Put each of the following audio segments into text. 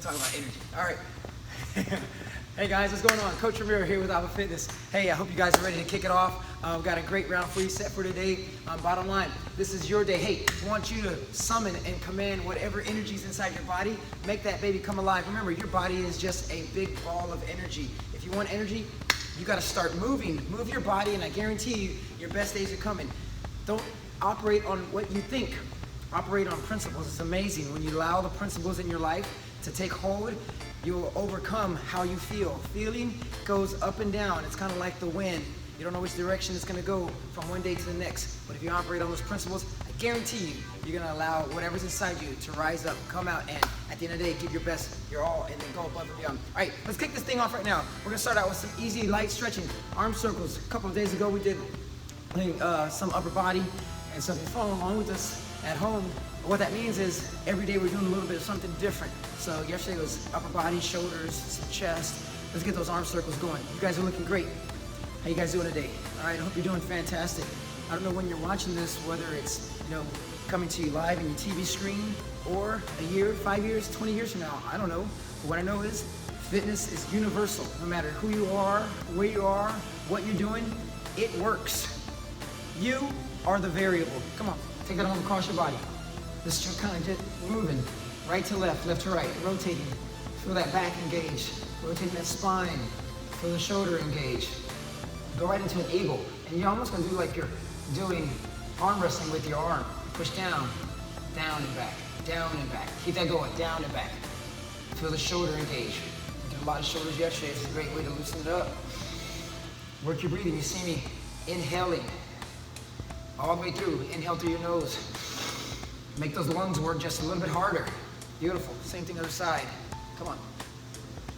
talking about energy. All right. Hey guys, what's going on? Coach Ramiro here with ABBA Fitness. Hey, I hope you guys are ready to kick it off. We've got a great round for you set for today. Bottom line, this is your day. Hey, I want you to summon and command whatever energy is inside your body. Make that baby come alive. Remember, your body is just a big ball of energy. If you want energy, you got to start moving. Move your body, and I guarantee you, your best days are coming. Don't operate on what you think. Operate on principles. It's amazing. When you allow the principles in your life to take hold, you will overcome how you feel. Feeling goes up and down. It's kind of like the wind. You don't know which direction it's going to go from one day to the next. But if you operate on those principles, I guarantee you, you're going to allow whatever's inside you to rise up, come out, and at the end of the day, give your best, your all, and then go above and beyond. All right, let's kick this thing off right now. We're going to start out with some easy, light stretching. Arm circles. A couple of days ago, we did some upper body, and so if you're following along with us at home, what that means is every day we're doing a little bit of something different. So yesterday was upper body, shoulders, some chest. Let's get those arm circles going. You guys are looking great. How you guys doing today? All right, I hope you're doing fantastic. I don't know when you're watching this, whether it's coming to you live in your TV screen or a year, 5 years, 20 years from now. I don't know. But what I know is fitness is universal. No matter who you are, where you are, what you're doing, it works. You are the variable. Come on, take that arm across your body. Just kind of just moving, right to left to right, rotating. Feel that back engage, rotating that spine. Feel the shoulder engage. Go right into an eagle, and you're almost gonna do like you're doing arm wrestling with your arm. Push down, down and back, down and back. Keep that going, down and back. Feel the shoulder engage. I did a lot of shoulders yesterday. It's a great way to loosen it up. Work your breathing. You see me inhaling all the way through. Inhale through your nose. Make those lungs work just a little bit harder. Beautiful. Same thing other side. Come on.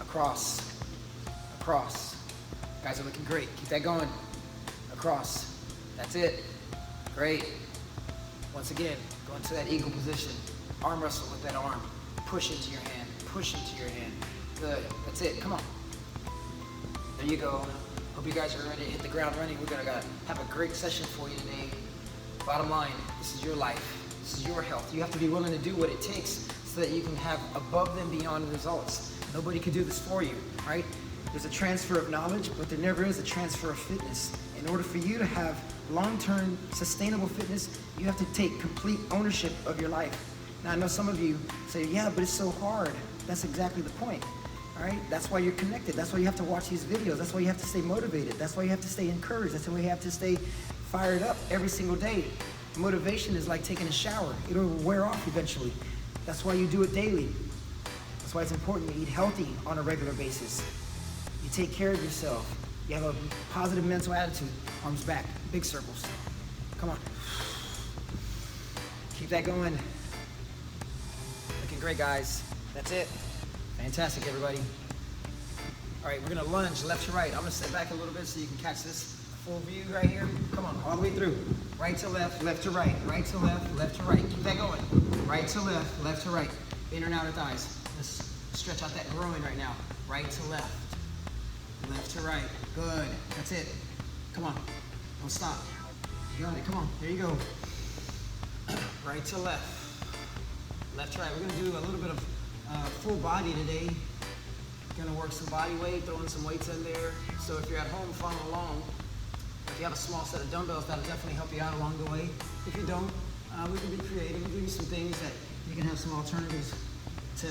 Across. Across. Guys are looking great. Keep that going. Across. That's it. Great. Once again, go into that eagle position. Arm wrestle with that arm. Push into your hand. Push into your hand. Good. That's it. Come on. There you go. Hope you guys are ready to hit the ground running. We're going to have a great session for you today. Bottom line, this is your life. This is your health. You have to be willing to do what it takes so that you can have above and beyond results. Nobody can do this for you, right? There's a transfer of knowledge, but there never is a transfer of fitness. In order for you to have long-term sustainable fitness, you have to take complete ownership of your life. Now, I know some of you say, yeah, but it's so hard. That's exactly the point, all right? That's why you're connected. That's why you have to watch these videos. That's why you have to stay motivated. That's why you have to stay encouraged. That's why you have to stay fired up every single day. Motivation is like taking a shower. It'll wear off eventually. That's why you do it daily. That's why it's important to eat healthy on a regular basis. You take care of yourself. You have a positive mental attitude. Arms back, big circles. Come on. Keep that going. Looking great, guys. That's it. Fantastic, everybody. All right, we're gonna lunge left to right. I'm gonna step back a little bit so you can catch this full view right here. Come on, all the way through. Right to left to right. Right to left to right. Keep that going. Right to left to right. Inner and outer thighs. Let's stretch out that groin right now. Right to left to right. Good. That's it. Come on. Don't stop. You got it. Come on. There you go. Right to left to right. We're gonna do a little bit of full body today. Gonna work some body weight, throwing some weights in there. So if you're at home following along, if you have a small set of dumbbells, that'll definitely help you out along the way. If you don't, we can be creative. We'll give you some things that you can have some alternatives to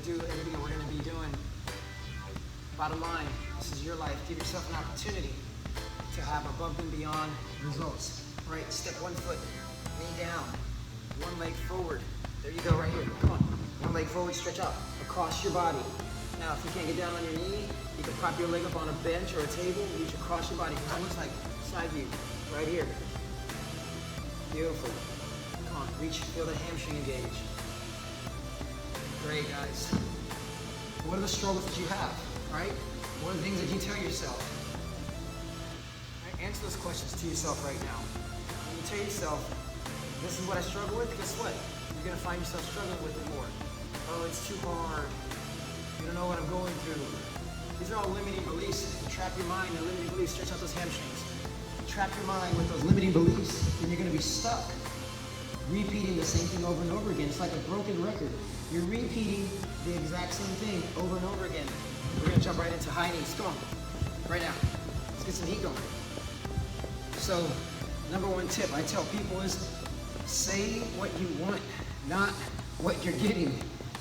do everything that we're going to be doing. Bottom line, this is your life. Give yourself an opportunity to have above and beyond results. Right, step one foot, knee down, one leg forward. There you go, right here. Come on. One leg forward, stretch out across your body. Now, if you can't get down on your knee, you can prop your leg up on a bench or a table, reach across your body. It looks like side view, right here. Beautiful. Come on, reach, feel the hamstring engage. Great, guys. What are the struggles that you have, right? What are the things that you tell yourself? Right? Answer those questions to yourself right now. When you tell yourself, this is what I struggle with, guess what? You're gonna find yourself struggling with it more. Oh, it's too hard. You don't know what I'm going through. These are all limiting beliefs. You trap your mind in limiting beliefs. Stretch out those hamstrings. You trap your mind with those limiting beliefs, then you're going to be stuck repeating the same thing over and over again. It's like a broken record. You're repeating the exact same thing over and over again. We're gonna jump right into high knees. Come on, right now. Let's get some heat going. So, number one tip I tell people is say what you want, not what you're getting.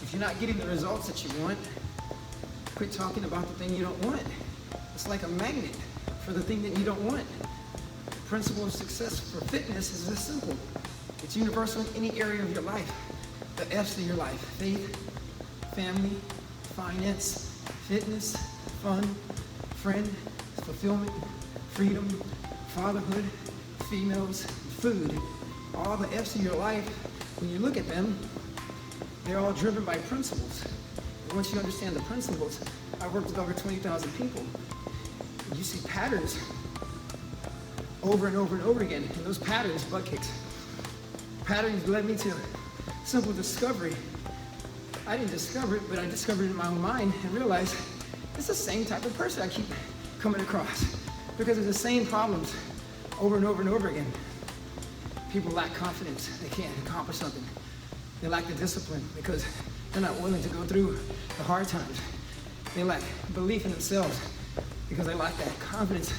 If you're not getting the results that you want, quit talking about the thing you don't want. It's like a magnet for the thing that you don't want. The principle of success for fitness is this simple. It's universal in any area of your life. The F's of your life: faith, family, finance, fitness, fun, friend, fulfillment, freedom, fatherhood, females, food. All the F's of your life, when you look at them, they're all driven by principles. And once you understand the principles, I've worked with over 20,000 people. You see patterns over and over and over again, and those patterns, butt kicks. Patterns led me to simple discovery. I didn't discover it, but I discovered it in my own mind and realized it's the same type of person I keep coming across because it's the same problems over and over and over again. People lack confidence. They can't accomplish something. They lack the discipline because they're not willing to go through the hard times. They lack belief in themselves because they lack that confidence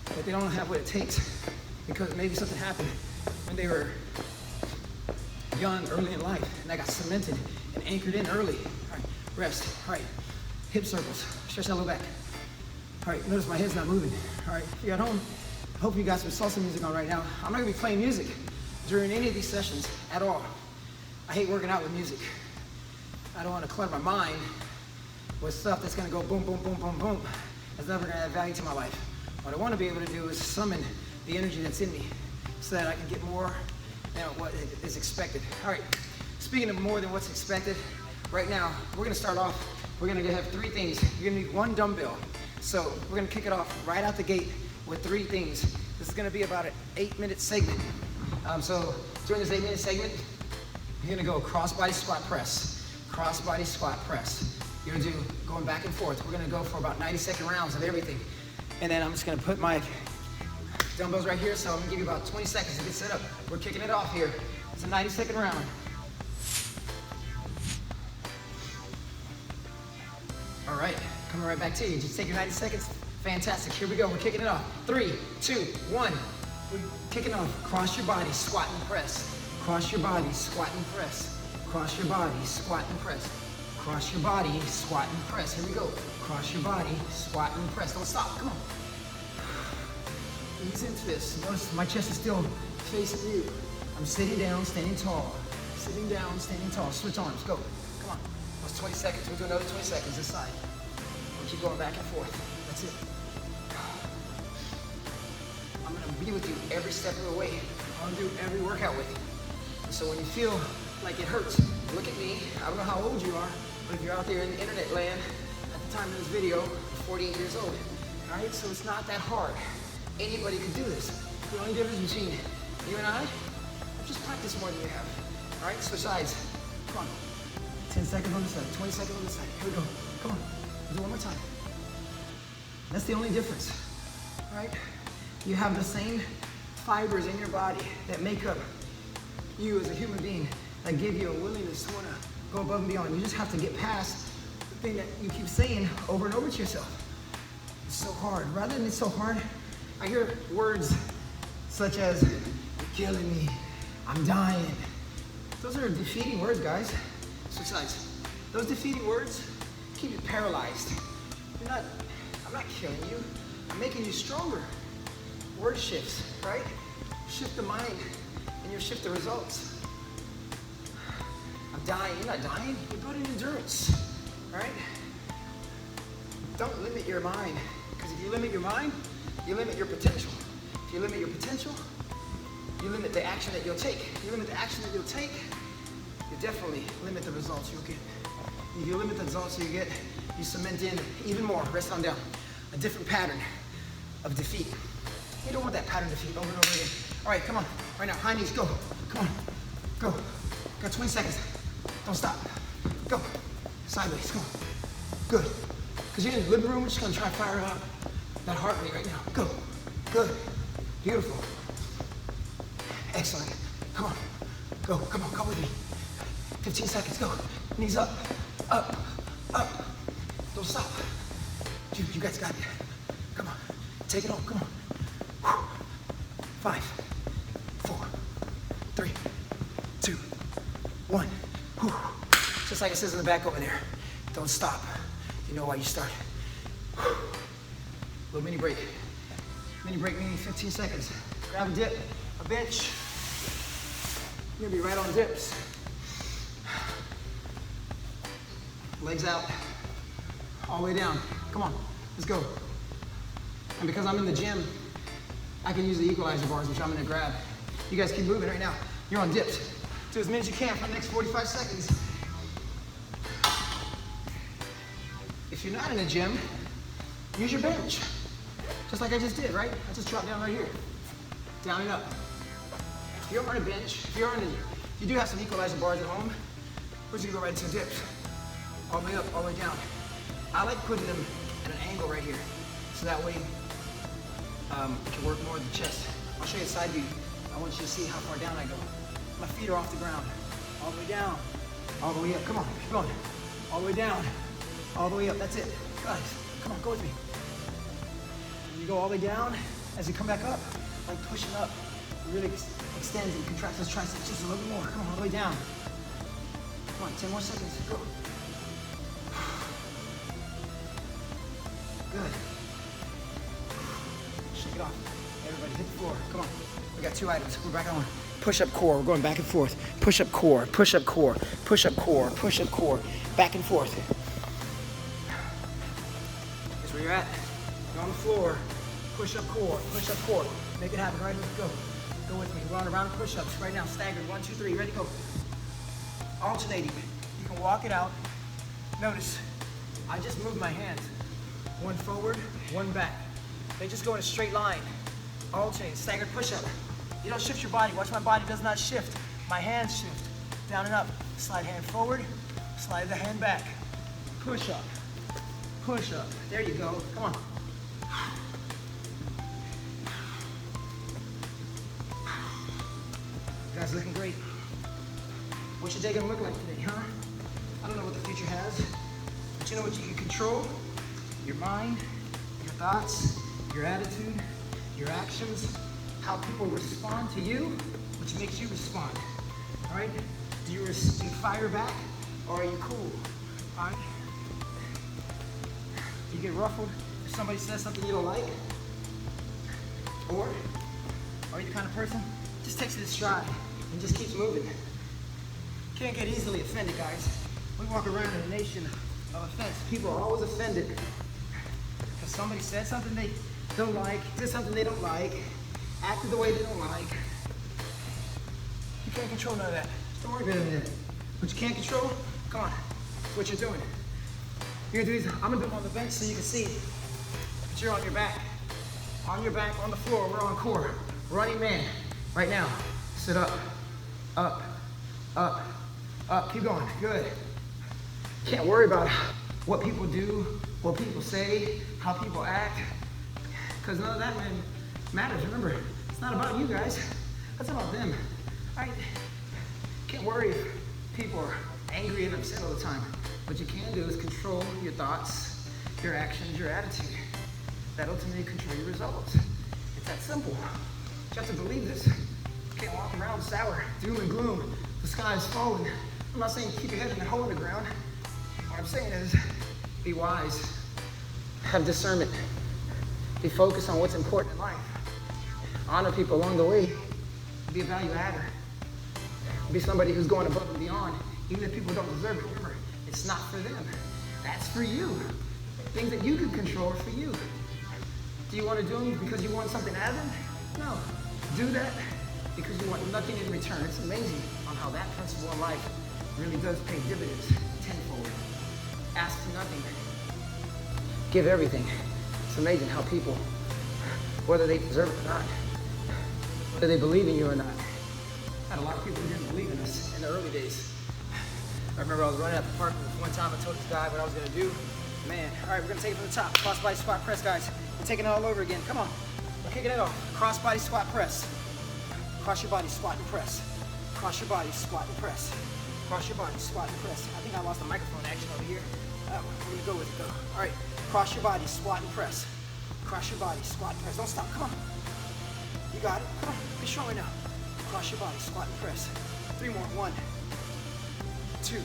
that they don't have what it takes because maybe something happened when they were young, early in life, and that got cemented and anchored in early. All right, rest. All right, hip circles. Stretch that low back. All right, notice my head's not moving. All right, if you're at home, I hope you got some salsa music on right now. I'm not gonna be playing music during any of these sessions at all. I hate working out with music. I don't want to clutter my mind with stuff that's gonna go boom, boom, boom, boom, boom. That's never gonna add value to my life. What I want to be able to do is summon the energy that's in me so that I can get more than what is expected. All right, speaking of more than what's expected, right now, we're gonna start off, we're gonna have three things. You're gonna need one dumbbell. So we're gonna kick it off right out the gate with three things. This is gonna be about an 8-minute segment. So during this 8-minute segment, you're gonna go cross-body squat press, cross-body squat press. You're gonna do going back and forth. We're gonna go for about 90-second rounds of everything. And then I'm just gonna put my dumbbells right here, so I'm gonna give you about 20 seconds to get set up. We're kicking it off here. It's a 90-second round. All right, coming right back to you. Just take your 90 seconds. Fantastic, here we go. We're kicking it off. 3, 2, 1. We're kicking off. Cross your body, squat and press. Cross your body, squat and press. Cross your body, squat and press. Cross your body, squat and press. Here we go. Cross your body, squat and press. Don't stop, come on. Ease into this. Notice my chest is still facing you. I'm sitting down, standing tall. Sitting down, standing tall. Switch arms, go. Come on. That's 20 seconds. We'll do another 20 seconds this side. We'll keep going back and forth. That's it. I'm gonna be with you every step of the way. I'm gonna do every workout with you. So when you feel like it hurts, look at me. I don't know how old you are, but if you're out there in the internet land, at the time of this video, you're 48 years old. All right, so it's not that hard. Anybody can do this. The only difference between you and I, just practice more than you have. All right, switch sides. Come on. 10 seconds on this side, 20 seconds on this side. Here we go. Come on. Do one more time. That's the only difference. All right? You have the same fibers in your body that make up you as a human being, that give you a willingness to want to go above and beyond. You just have to get past the thing that you keep saying over and over to yourself. It's so hard. Rather than it's so hard, I hear words such as, "You're killing me, I'm dying." Those are defeating words, guys. Switch sides. Those defeating words keep you paralyzed. I'm not killing you. I'm making you stronger. Word shifts, right? Shift the mind and you shift the results. I'm dying. You're not dying. You're building endurance, right? Don't limit your mind, because if you limit your mind, you limit your potential. If you limit your potential, you limit the action that you'll take. If you limit the action that you'll take, you definitely limit the results you'll get. If you limit the results you get, you cement in even more, rest on down, a different pattern of defeat. You don't want that pattern of defeat over and over again. All right, come on. Right now, high knees, go. Come on, go. Got 20 seconds. Don't stop. Go. Sideways, come on. Good. Because you're in the living room, we're just gonna try to fire up that heart rate right now. Go. Good. Beautiful. Excellent. Come on. Go. Come on. Come with me. 15 seconds. Go. Knees up, up, up. Don't stop. Dude, you guys got it. Come on, take it off, come on. 5, 4, 3, 2, 1. Just like it says in the back over there. Don't stop. You know why you start. Little mini break. Mini break meaning 15 seconds. Grab a dip, a bench. You're gonna be right on dips. Legs out, all the way down. Come on, let's go. And because I'm in the gym, I can use the equalizer bars, which I'm gonna grab. You guys keep moving right now. You're on dips. Do as many as you can for the next 45 seconds. If you're not in the gym, use your bench. Just like I just did, right? I just dropped down right here. Down and up. If you're on a bench, if you do have some equalizer bars at home, we're just gonna go right into dips. All the way up, all the way down. I like putting them at an angle right here, so that way you can work more of the chest. I'll show you a side view. I want you to see how far down I go. My feet are off the ground. All the way down, all the way up. Come on, keep going. All the way down, all the way up. That's it. Guys, come on, go with me. And you go all the way down. As you come back up, like pushing up, it really extends and contracts those triceps just a little bit more. Come on, all the way down. Come on, 10 more seconds. Go. Good. Shake it off. Everybody hit the floor. Come on. We got 2 items. We're back on. Push up core. We're going back and forth. Push up core. Push up core. Push up core. Push up core. Back and forth. Here's where you're at. You're on the floor. Push up core. Push up core. Make it happen. Right? Go. Go with me. We're on a round of push-ups right now. Staggered. 1, 2, 3. Ready? Go. Alternating. You can walk it out. Notice, I just moved my hands. 1 forward, 1 back. They just go in a straight line. Alternate, staggered push-up. You don't shift your body. Watch, my body does not shift. My hands shift. Down and up. Slide hand forward, slide the hand back. Push up. Push up. There you go. Come on. You guys looking great. What's your day gonna look like today, huh? I don't know what the future has, but you know what you can control? Your mind, your thoughts, your attitude, your actions, how people respond to you, which makes you respond. All right? Do you fire back, or are you cool? All right? Do you get ruffled if somebody says something you don't like? Or are you the kind of person just takes it in stride and just keeps moving? Can't get easily offended, guys. We walk around in a nation of offense. People are always offended because somebody said something they don't like, did something they don't like, acted the way they don't like. You can't control none of that. Don't worry about it. What you can't control, come on, it's what you're doing. You're gonna do these, I'm gonna do them on the bench so you can see, but you're on your back. On your back, on the floor, we're on core. Running man, right now. Sit up, up, up, up, keep going, good. Can't worry about what people do, what people say, how people act, because none of that matters. Remember, it's not about you guys, that's about them. All right? Can't worry if people are angry and upset all the time. What you can do is control your thoughts, your actions, your attitude. That ultimately control your results. It's that simple. You have to believe this. You can't walk around sour, doom and gloom. The sky is falling. I'm not saying keep your head in the hole in the ground. What I'm saying is be wise, have discernment, be focused on what's important in life, honor people along the way, be a value adder, be somebody who's going above and beyond, even if people don't deserve it. Remember, it's not for them, that's for you. Things that you can control are for you. Do you want to do them because you want something out of them? No, do that because you want nothing in return. It's amazing on how that principle in life really does pay dividends tenfold. Ask for nothing, give everything. It's amazing how people, whether they deserve it or not, whether they believe in you or not. I had a lot of people who didn't believe in us in the early days. I remember I was running at the park one time. I told this guy what I was gonna do. Man, all right, we're gonna take it from the top. Cross body squat press, guys. We're taking it all over again. Come on, we're kicking it off. Cross body squat press. Cross your body, squat and press. Cross your body, squat and press. Cross your body, squat and press. I think I lost the microphone action over here. We're gonna go with it, go. All right, cross your body, squat and press. Cross your body, squat and press. Don't stop, come on. You got it, come on, be strong right now. Cross your body, squat and press. 3 more, 1, 2,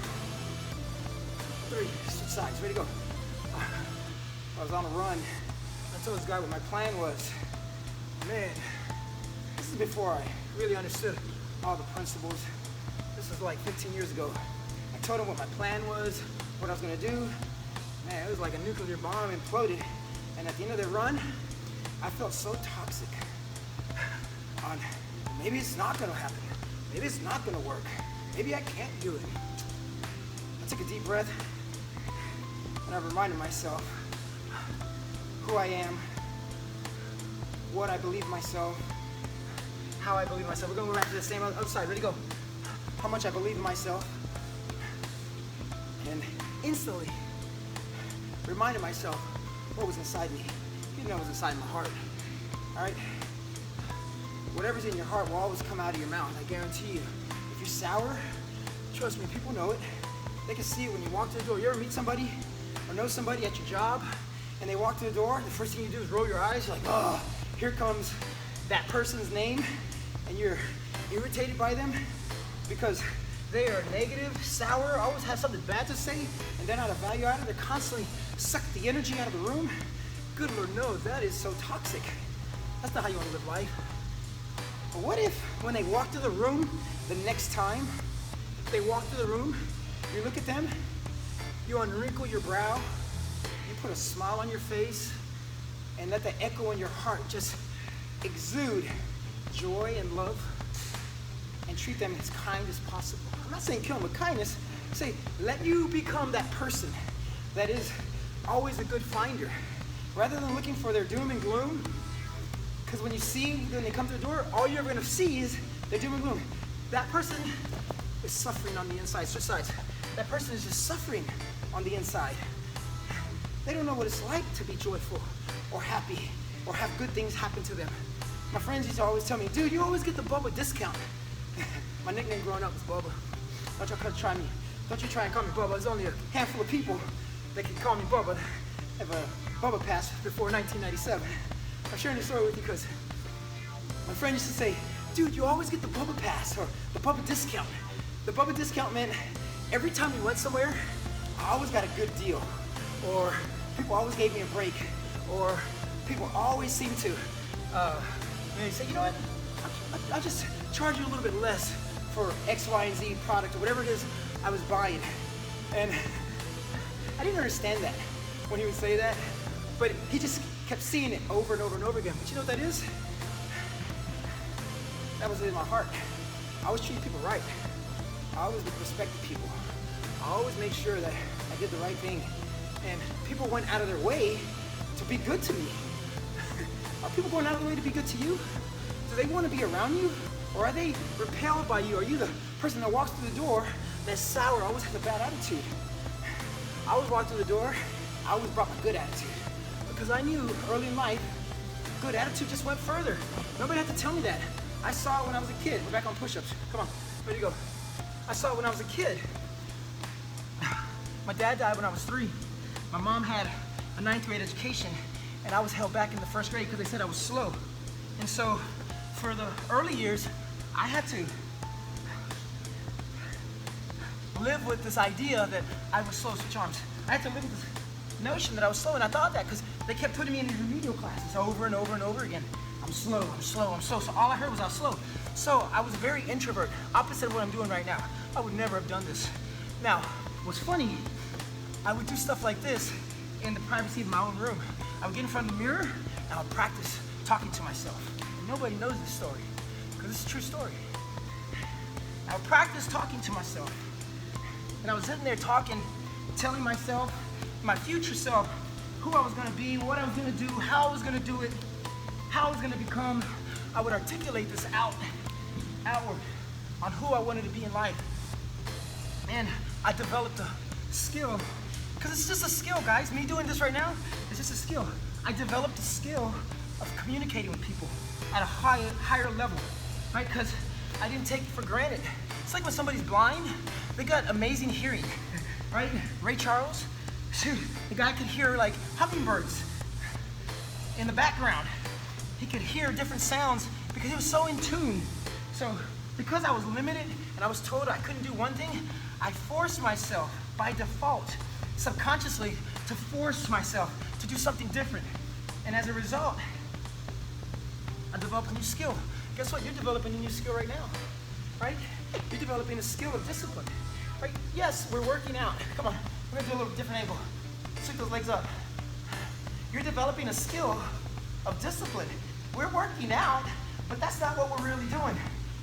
3, switch sides, ready to go. I was on a run. I told this guy what my plan was. Man, this is before I really understood all the principles. This was like 15 years ago. I told him what my plan was, what I was gonna do. Man, it was like a nuclear bomb imploded. And at the end of the run, I felt so toxic on maybe it's not gonna happen. Maybe it's not gonna work. Maybe I can't do it. I took a deep breath and I reminded myself who I am, what I believe myself, how I believe myself. We're gonna go back to the same other side. Ready, go. How much I believe in myself. And instantly reminded myself what was inside me. You know what was inside my heart. All right? Whatever's in your heart will always come out of your mouth. I guarantee you. If you're sour, trust me, people know it. They can see it when you walk through the door. You ever meet somebody or know somebody at your job and they walk through the door, the first thing you do is roll your eyes. You're like, oh, here comes that person's name, and you're irritated by them because they are negative, sour, always have something bad to say, and they're not a value added. They're constantly suck the energy out of the room. Good Lord, no, that is so toxic. That's not how you want to live life. But what if when they walk through the room the next time, they walk through the room, you look at them, you unwrinkle your brow, you put a smile on your face, and let the echo in your heart just exude joy and love, and treat them as kind as possible. I'm not saying kill them with kindness. Say, let you become that person that is always a good finder. Rather than looking for their doom and gloom, because when you see, when they come to the door, all you're ever gonna see is their doom and gloom. That person is suffering on the inside, switch sides. That person is just suffering on the inside. They don't know what it's like to be joyful or happy or have good things happen to them. My friends used to always tell me, dude, you always get the Bubba discount. My nickname growing up was Bubba. Don't you try me. Don't you try and call me Bubba. There's only a handful of people that can call me Bubba. I have a Bubba pass before 1997. I'm sharing this story with you because my friend used to say, dude, you always get the Bubba pass or the Bubba discount. The Bubba discount meant every time we went somewhere, I always got a good deal. Or people always gave me a break. Or people always seemed to say, you know what, I'll just charge you a little bit less for X, Y, and Z product or whatever it is I was buying. And I didn't understand that when he would say that, but he just kept seeing it over and over and over again. But you know what that is? That was in my heart. I always treated people right. I always respected people. I always made sure that I did the right thing. And people went out of their way to be good to me. Are people going out of the way to be good to you? Do they want to be around you? Or are they repelled by you? Are you the person that walks through the door that's sour, always has a bad attitude? I always walked through the door, I always brought my good attitude. Because I knew early in life, good attitude just went further. Nobody had to tell me that. I saw it when I was a kid. We're back on push-ups. Come on, ready to go. I saw it when I was a kid. My dad died when I was 3. My mom had a 9th grade education, and I was held back in the 1st grade because they said I was slow. And so for the early years, I had to live with this idea that I was slow, switch arms. I had to live with this notion that I was slow, and I thought that because they kept putting me in these remedial classes over and over and over again. I'm slow, I'm slow, I'm slow. So all I heard was I was slow. So I was a very introvert, opposite of what I'm doing right now. I would never have done this. Now, what's funny, I would do stuff like this in the privacy of my own room. I would get in front of the mirror, and I would practice talking to myself. And nobody knows this story, because it's a true story. I would practice talking to myself. And I was sitting there talking, telling myself, my future self, who I was gonna be, what I was gonna do, how I was gonna do it, how I was gonna become. I would articulate this outward on who I wanted to be in life. And I developed a skill, because it's just a skill, guys. Me doing this right now, it's just a skill. I developed a skill of communicating with people at a higher level, right? Because I didn't take it for granted. It's like when somebody's blind, they got amazing hearing, right? Ray Charles, shoot, the guy could hear like hummingbirds in the background. He could hear different sounds because he was so in tune. So because I was limited and I was told I couldn't do one thing, I forced myself by default, subconsciously, to force myself to do something different. And as a result, I developed a new skill. Guess what? You're developing a new skill right now, right? You're developing a skill of discipline, right? Yes, we're working out. Come on, we're gonna do a little different angle. Sweep those legs up. You're developing a skill of discipline. We're working out, but that's not what we're really doing.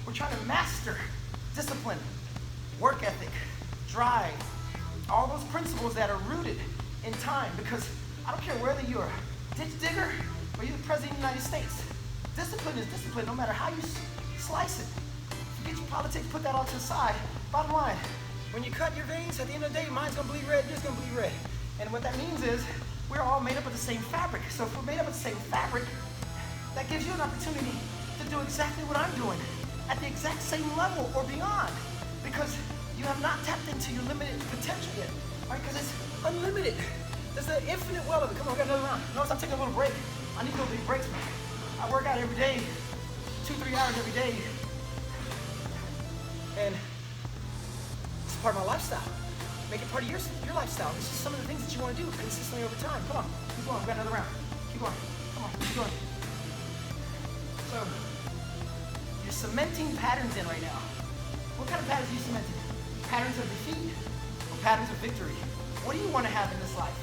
We're trying to master discipline, work ethic, drive, all those principles that are rooted in time, because I don't care whether you're a ditch digger or you're the president of the United States. Discipline is discipline no matter how you slice it. Forget your politics, put that all to the side. Bottom line, when you cut your veins, at the end of the day, mine's gonna bleed red, yours gonna bleed red. And what that means is, we're all made up of the same fabric. So if we're made up of the same fabric, that gives you an opportunity to do exactly what I'm doing at the exact same level or beyond, because you have not tapped into your limited potential yet, right? Because it's unlimited. There's an infinite well of it. Come on, we got another round. Notice I'm taking a little break. I need little big breaks, man. I work out every day, 2-3 hours every day, and it's part of my lifestyle. Make it part of your lifestyle. It's just some of the things that you want to do consistently over time. Come on, keep going. We got another round. Keep going. Come on, keep going. So, you're cementing patterns in right now. What kind of patterns are you cementing? Patterns of defeat or patterns of victory? What do you want to have in this life?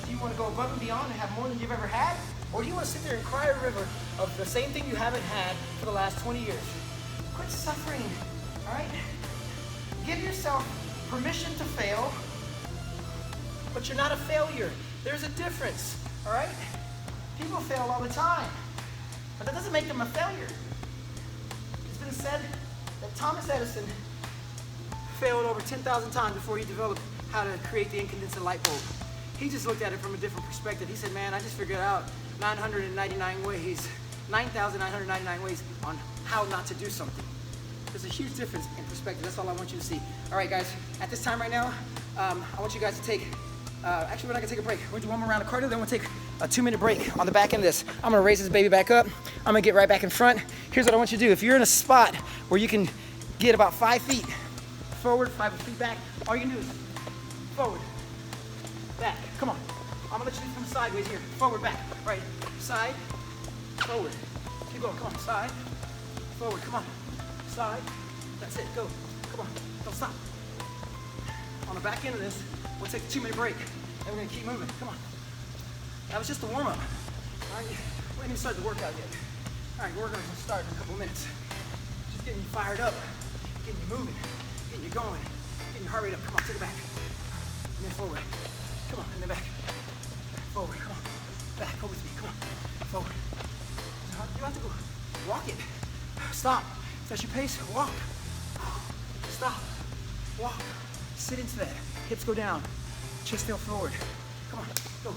Do you want to go above and beyond and have more than you've ever had? Or do you want to sit there and cry a river of the same thing you haven't had for the last 20 years? Quit suffering, all right? Give yourself permission to fail, but you're not a failure. There's a difference, all right? People fail all the time, but that doesn't make them a failure. It's been said that Thomas Edison failed over 10,000 times before he developed how to create the incandescent light bulb. He just looked at it from a different perspective. He said, man, I just figured out 999 ways, 9,999 ways on how not to do something. There's a huge difference in perspective. That's all I want you to see. All right, guys, at this time right now, I want you guys to take, actually, we're not gonna take a break. We're gonna do one more round of cardio, then we'll take a 2-minute break on the back end of this. I'm gonna raise this baby back up. I'm gonna get right back in front. Here's what I want you to do. If you're in a spot where you can get about 5 feet forward, 5 feet back, all you can do is forward, back. Come on. I'm gonna let you do it from sideways here. Forward, back, right, side, forward. Keep going, come on, side, forward, come on. Side, that's it, go, come on, don't stop. On the back end of this, we'll take a 2-minute break, and we're gonna keep moving, come on. That was just a warm-up, all right? We haven't even started the workout yet. All right, we're gonna start in a couple minutes. Just getting you fired up, getting you moving, getting you going, getting your heart rate up, come on, take it back. And then forward, come on, and then back. Forward, come on, back, go with me, come on, forward. You have to go, walk it, stop. That's your pace, walk, stop, walk, sit into that, hips go down, chest tail forward, come on, go.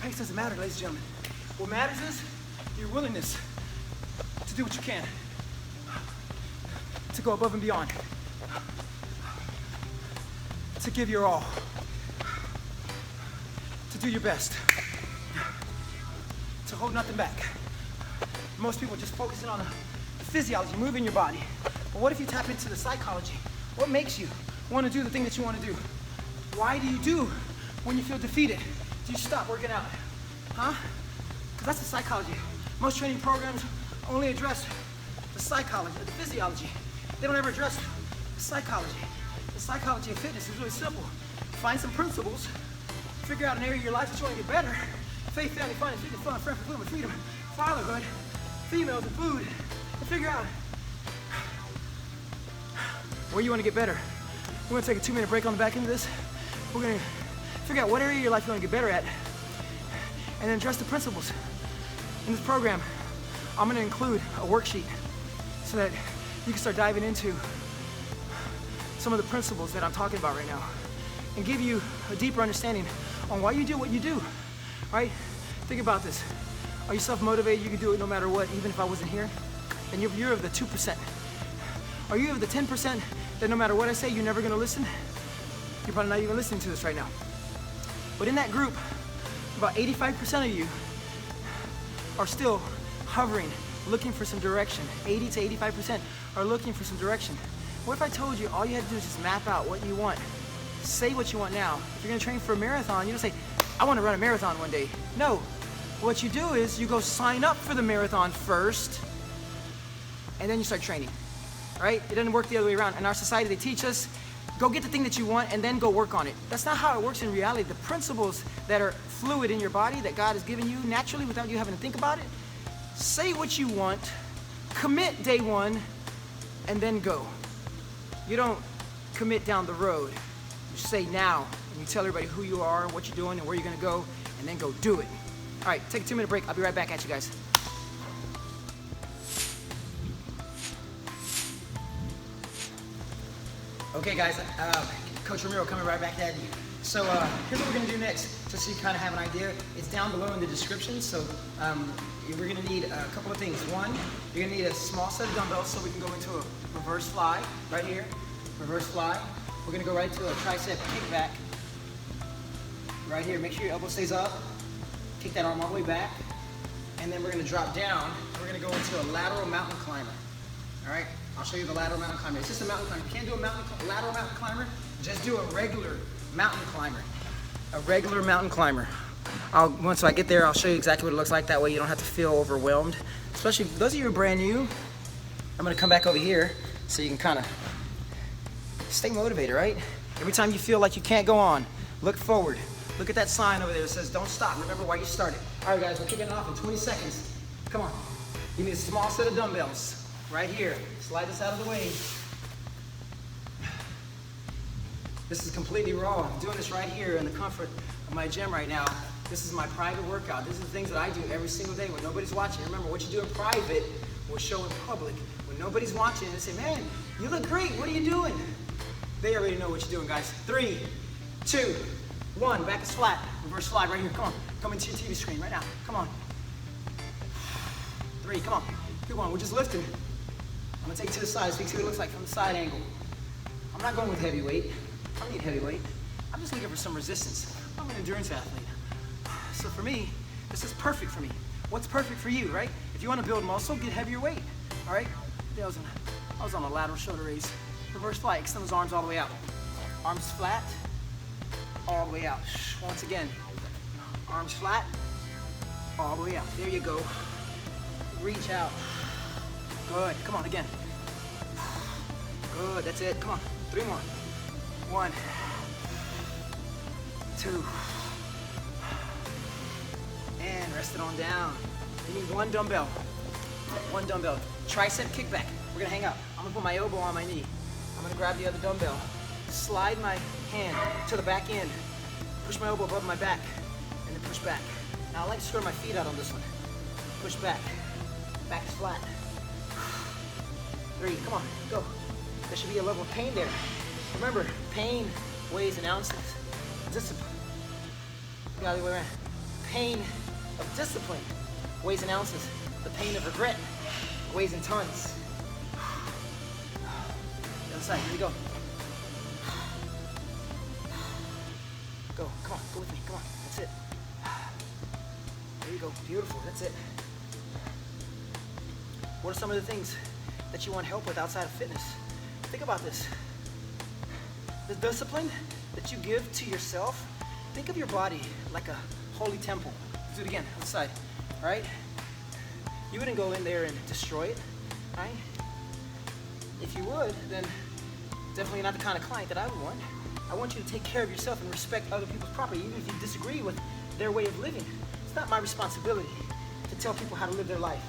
Pace doesn't matter, ladies and gentlemen. What matters is your willingness to do what you can, to go above and beyond, to give your all, to do your best, to hold nothing back. Most people just focusing on the physiology, moving your body. But what if you tap into the psychology? What makes you want to do the thing that you want to do? Why do you do when you feel defeated? Do you stop working out? Huh? Because that's the psychology. Most training programs only address the psychology, the physiology. They don't ever address the psychology. The psychology of fitness is really simple. Find some principles, figure out an area of your life that you want to get better. Faith, family, finance, fitness, fun, friend, fulfillment, freedom, fatherhood, females, and food. And figure out where you want to get better. We're going to take a 2-minute break on the back end of this. We're going to figure out what area of your life you want to get better at, and then address the principles. In this program, I'm going to include a worksheet so that you can start diving into some of the principles that I'm talking about right now and give you a deeper understanding on why you do what you do, right? Think about this. Are you self-motivated? You can do it no matter what, even if I wasn't here? And you're of the 2%. Are you of the 10%? that no matter what I say, you're never gonna listen. You're probably not even listening to this right now. But in that group, about 85% of you are still hovering, looking for some direction. 80 to 85% are looking for some direction. What if I told you all you had to do is just map out what you want? Say what you want now. If you're gonna train for a marathon, you don't say, I wanna run a marathon one day. No, what you do is you go sign up for the marathon first, and then you start training, right? It doesn't work the other way around. In our society, they teach us, go get the thing that you want and then go work on it. That's not how it works in reality. The principles that are fluid in your body that God has given you naturally without you having to think about it, say what you want, commit day one, and then go. You don't commit down the road. You say now, and you tell everybody who you are, what you're doing, and where you're gonna go, and then go do it. All right, take a 2-minute break. I'll be right back at you guys. Okay guys, Coach Ramiro coming right back at you. So here's what we're gonna do next, just so you kind of have an idea. It's down below in the description, so we're gonna need a couple of things. One, you're gonna need a small set of dumbbells so we can go into a reverse fly, right here, reverse fly. We're gonna go right to a tricep kickback, right here. Make sure your elbow stays up, kick that arm all the way back, and then we're gonna drop down. We're gonna go into a lateral mountain climber, all right? I'll show you the lateral mountain climber. It's just a mountain climber. You can't do a lateral mountain climber, just do a regular mountain climber. A regular mountain climber. Once I get there, I'll show you exactly what it looks like. That way you don't have to feel overwhelmed. Especially those of you who are brand new, I'm gonna come back over here so you can kind of stay motivated, right? Every time you feel like you can't go on, look forward. Look at that sign over there that says don't stop. Remember why you started. All right guys, we're kicking it off in 20 seconds. Come on. You need a small set of dumbbells. Right here, slide this out of the way. This is completely raw. I'm doing this right here in the comfort of my gym right now. This is my private workout. These are the things that I do every single day when nobody's watching. Remember, what you do in private will show in public. When nobody's watching, they say, man, you look great, what are you doing? They already know what you're doing, guys. 3, 2, 1, back is flat. Reverse slide right here, come on. Come into your TV screen right now, come on. 3, come on, keep on, we're just lifting. I'm gonna take it to the side so you can see what it looks like from the side angle. I'm not going with heavy weight. I don't need heavy weight. I'm just looking for some resistance. I'm an endurance athlete. So for me, this is perfect for me. What's perfect for you, right? If you wanna build muscle, get heavier weight, all right? I was on a lateral shoulder raise. Reverse fly, extend those arms all the way out. Arms flat, all the way out. Once again, arms flat, all the way out. There you go. Reach out. Good, come on, again. Good, that's it, come on. 3 more. 1, 2, and rest it on down. You need 1 dumbbell. 1 dumbbell. Tricep kickback. We're gonna hang up. I'm gonna put my elbow on my knee. I'm gonna grab the other dumbbell. Slide my hand to the back end. Push my elbow above my back, and then push back. Now I like to square my feet out on this one. Push back. Back is flat. 3, come on, go. There should be a level of pain there. Remember, pain weighs in ounces. Discipline. The other way around. Pain of discipline weighs in ounces. The pain of regret weighs in tons. The other side, here we go. Go, come on, go with me, come on, that's it. There you go, beautiful, that's it. What are some of the things that you want help with outside of fitness? Think about this. The discipline that you give to yourself, think of your body like a holy temple. Let's do it again, on the side, all right? You wouldn't go in there and destroy it, right? If you would, then definitely not the kind of client that I would want. I want you to take care of yourself and respect other people's property, even if you disagree with their way of living. It's not my responsibility to tell people how to live their life.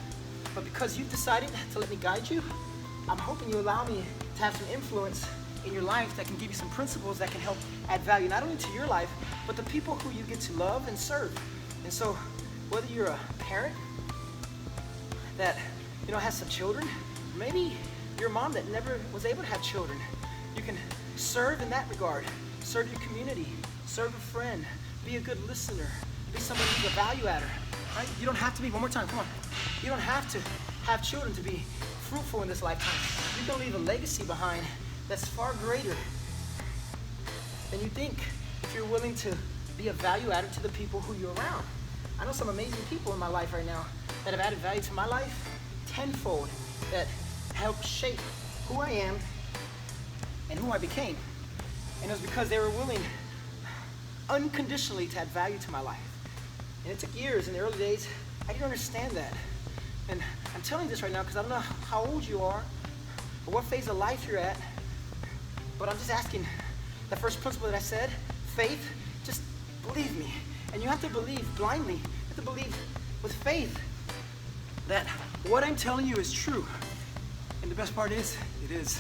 But because you've decided to let me guide you, I'm hoping you allow me to have some influence in your life that can give you some principles that can help add value, not only to your life, but the people who you get to love and serve. And so, whether you're a parent that has some children, maybe you're a mom that never was able to have children, you can serve in that regard. Serve your community, serve a friend, be a good listener, be someone who's a value adder, right? You don't have to be, one more time, come on. You don't have to have children to be fruitful in this lifetime. You can leave a legacy behind that's far greater than you think if you're willing to be a value added to the people who you're around. I know some amazing people in my life right now that have added value to my life tenfold, that helped shape who I am and who I became. And it was because they were willing unconditionally to add value to my life. And it took years. In the early days, I didn't understand that. And I'm telling you this right now because I don't know how old you are or what phase of life you're at, but I'm just asking the first principle that I said, faith, just believe me. And you have to believe blindly. You have to believe with faith that what I'm telling you is true. And the best part is, it is.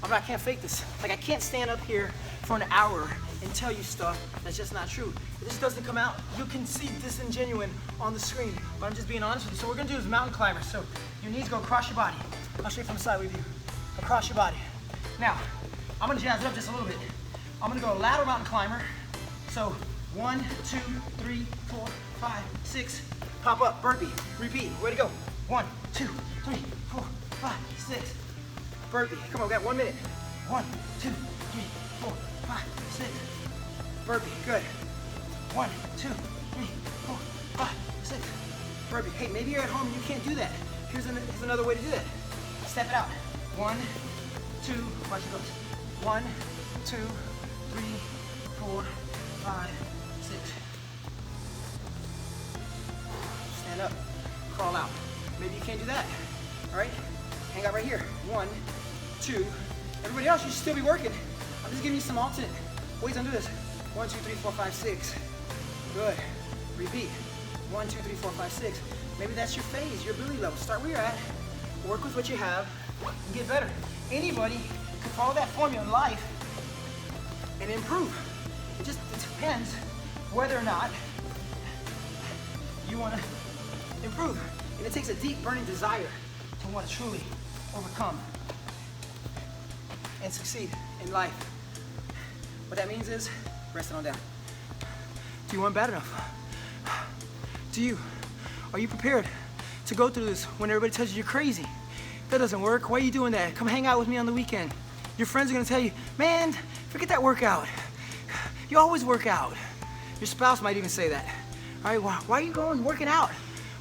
I can't fake this. Like, I can't stand up here for an hour and tell you stuff that's just not true. If this doesn't come out, you can see disingenuine on the screen, but I'm just being honest with you. So what we're gonna do is mountain climbers. So your knees go across your body. I'll show you from the side with you. Across your body. Now, I'm gonna jazz it up just a little bit. I'm gonna go lateral mountain climber. So 1, 2, 3, 4, 5, 6. Pop up, burpee, repeat. Way to go. 1, 2, 3, 4, 5, 6. Burpee. Come on, we got 1 minute. 1, 2, 3, 4, 5, 6. Burpee. Good. 1, 2, 3, 4, 5, 6. Burpee. Hey, maybe you're at home and you can't do that. Here's another way to do that. Step it out. 1, 2. Watch it goes. 1, 2, 3, 4, 5, 6. Stand up. Crawl out. Maybe you can't do that. All right? Hang out right here. 1, 2. Everybody else, you should still be working. I'm just giving you some alternate ways to do this. 1, 2, 3, 4, 5, 6. Good. Repeat. 1, 2, 3, 4, 5, 6. Maybe that's your phase, your ability level. Start where you're at. Work with what you have and get better. Anybody can follow that formula in life and improve. It depends whether or not you want to improve. And it takes a deep burning desire to want to truly overcome and succeed in life. What that means is rest it on down. Do you want bad enough? Are you prepared to go through this when everybody tells you you're crazy? That doesn't work. Why are you doing that? Come hang out with me on the weekend. Your friends are gonna tell you, man, forget that workout. You always work out. Your spouse might even say that. All right, why are you working out?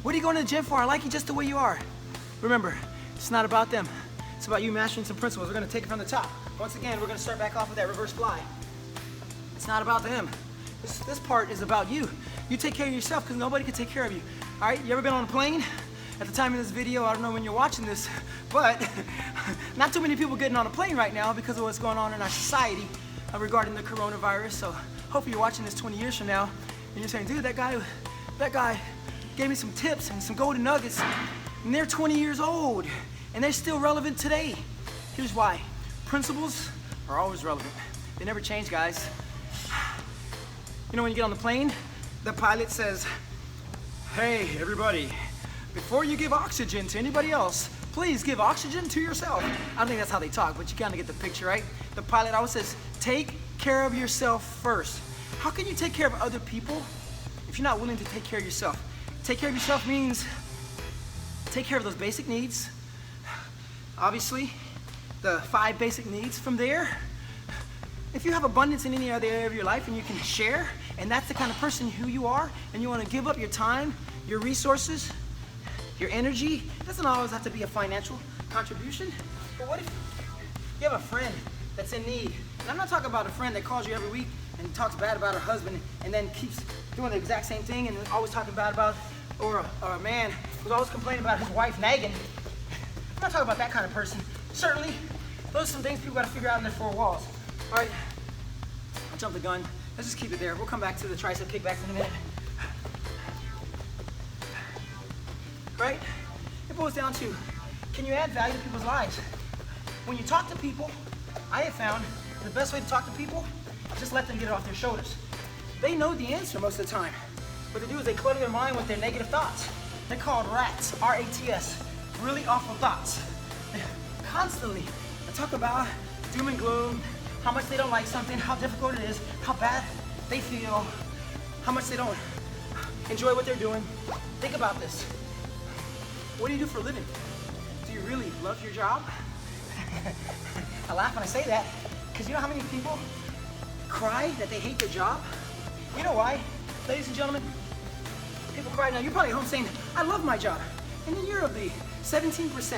What are you going to the gym for? I like you just the way you are. Remember, it's not about them. It's about you mastering some principles. We're gonna take it from the top. Once again, we're gonna start back off with that reverse fly. It's not about them. This part is about you. You take care of yourself because nobody can take care of you. All right, you ever been on a plane? At the time of this video, I don't know when you're watching this, but not too many people getting on a plane right now because of what's going on in our society regarding the coronavirus. So hopefully you're watching this 20 years from now and you're saying, dude, that guy gave me some tips and some golden nuggets, and they're 20 years old and they're still relevant today. Here's why. Principles are always relevant. They never change, guys. You know, when you get on the plane, the pilot says, hey, everybody, before you give oxygen to anybody else, please give oxygen to yourself. I don't think that's how they talk, but you kind of get the picture, right? The pilot always says, take care of yourself first. How can you take care of other people if you're not willing to take care of yourself? Take care of yourself means take care of those basic needs. Obviously, the 5 basic needs. From there, if you have abundance in any other area of your life and you can share, and that's the kind of person who you are, and you want to give up your time, your resources, your energy, it doesn't always have to be a financial contribution. But what if you have a friend that's in need? And I'm not talking about a friend that calls you every week and talks bad about her husband and then keeps doing the exact same thing and always talking bad about, or a man who's always complaining about his wife nagging. I'm not talking about that kind of person. Certainly, those are some things people got to figure out in their 4 walls. All right, I'll jump the gun. Let's just keep it there. We'll come back to the tricep kickbacks in a minute. Right? It boils down to, can you add value to people's lives? When you talk to people, I have found the best way to talk to people, just let them get it off their shoulders. They know the answer most of the time. What they do is they clutter their mind with their negative thoughts. They're called RATs, R-A-T-S, really awful thoughts. Constantly, they talk about doom and gloom, how much they don't like something, how difficult it is, how bad they feel, how much they don't enjoy what they're doing. Think about this. What do you do for a living? Do you really love your job? I laugh when I say that, because you know how many people cry that they hate their job? You know why? Ladies and gentlemen, people cry now. You're probably at home saying, I love my job. And then you're of the 17%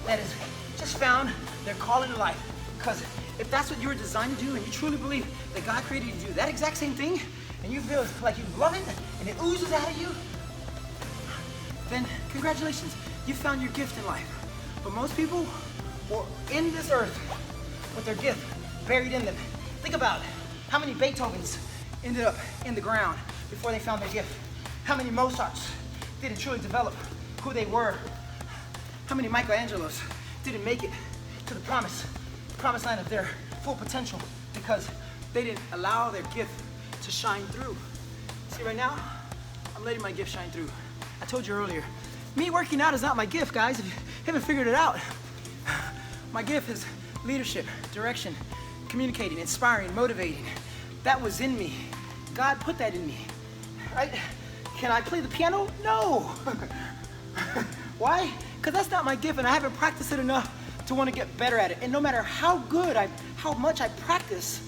that has just found their calling in life. Because if that's what you were designed to do, and you truly believe that God created you to do that exact same thing, and you feel like you love it, and it oozes out of you, then congratulations, you found your gift in life. But most people were in this earth with their gift buried in them. Think about how many Beethovens ended up in the ground before they found their gift. How many Mozarts didn't truly develop who they were? How many Michelangelos didn't make it to the promised land of their full potential because they didn't allow their gift to shine through? See, right now, I'm letting my gift shine through. I told you earlier, me working out is not my gift, guys. If you haven't figured it out, my gift is leadership, direction, communicating, inspiring, motivating. That was in me. God put that in me, right? Can I play the piano? No. Why? Because that's not my gift, and I haven't practiced it enough to want to get better at it. And no matter how much I practice,